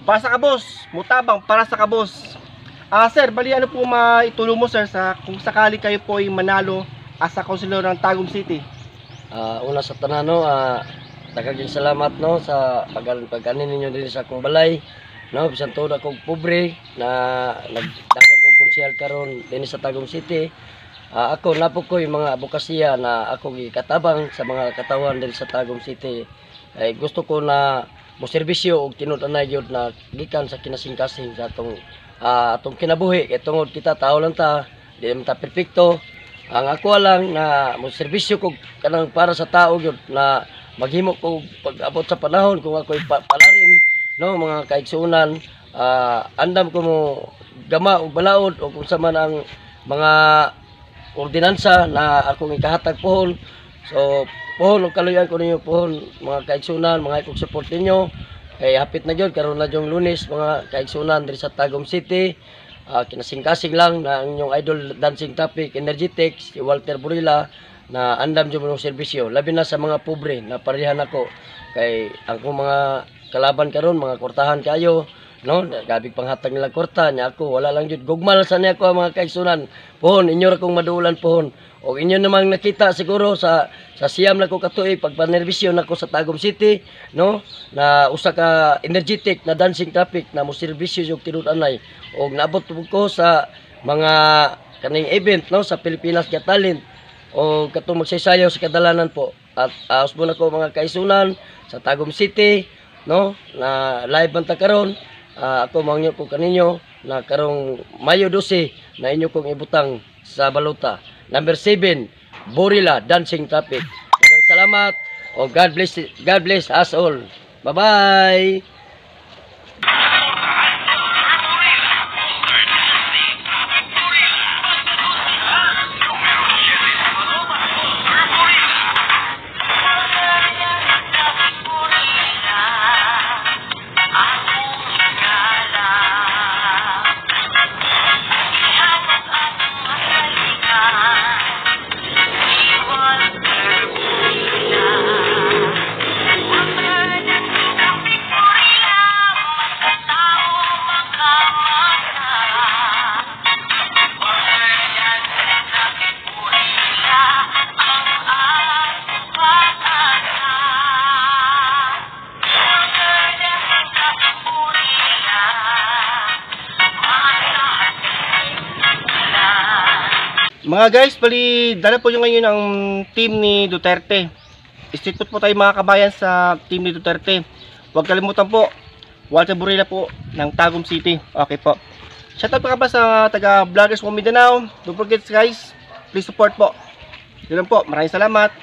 para sa kabos, mutabang para sa kabos. Sir, bali ano po maitulong mo sir sa kung sakali kayo po ay manalo as a councilor ng Tagum City? Una sa tanan no, daghang salamat no sa pag-anin ninyo din sa akong balay no, bisan tuod akong pobre na nagdagan kong konsyal karon din sa Tagum City. Ako napo ko yung mga abokasya na ako gikatabang sa mga katawan din sa Tagum City. Ay gusto ko na mo serbisyo og tinud-anay gyud na gikan sa kinasing-kasing sa atong kinabuhi kay tungod kita tao lang ta, di man ta perpekto. Ang ako lang na mo serbisyo ko kanang para sa tao gyud na maghimo ko pag-abot sa panahon kung ako'y palarin no mga kaigsuonan, andam ko mo gama og balaod o kung sa man ang mga ordinansa na akong ikahatag pohon. So pohon og kaluyan ko ninyo pohon mga kaigsuonan, mga ikog support ninyo kay hapit na gyud karon na jong Lunes mga kaigsuonan diri sa Tagum City. Kinasing-kasing lang na ang inyong idol dancing topic energetic si Walter Burila na andam jud mo serbisyo labi na sa mga pobre na parehan ako kay ang mga kalaban karon mga kortahan kayo no, gabig panghatag nila kwarta nya ako wala lang jud gugmal sa niya ko mga kaigsuonan. Pohon inyo ra kong maduulan pohon o inyo namang nakita siguro sa siyam na ko katuig pagpanerbisyo nako sa Tagum City no, na usa ka energetic na dancing topic na mo serbisyo jud tinud-anay og naabot ko sa mga kaning event no sa Pilipinas Got Talent o katong magsasayaw sa kadalanan po at usbo na ko mga kaigsuonan sa Tagum City no, na live man ta karon. Ako mangyo ko kaninyo na karong Mayo 12 na inyo kong ibutang sa balota. Number 7, Burila Dancing Topic. Maraming salamat o God bless us all. Bye-bye. Mga guys, bali dala po yung ngayon ang team ni Duterte. Street food po tayo mga kabayan sa team ni Duterte. Huwag kalimutan po, Walter Burila po ng Tagum City. Okay po. Shoutout pa ba sa taga Vloggers from Mindanao. Don't forget guys, please support po. Yun lang po, maraming salamat.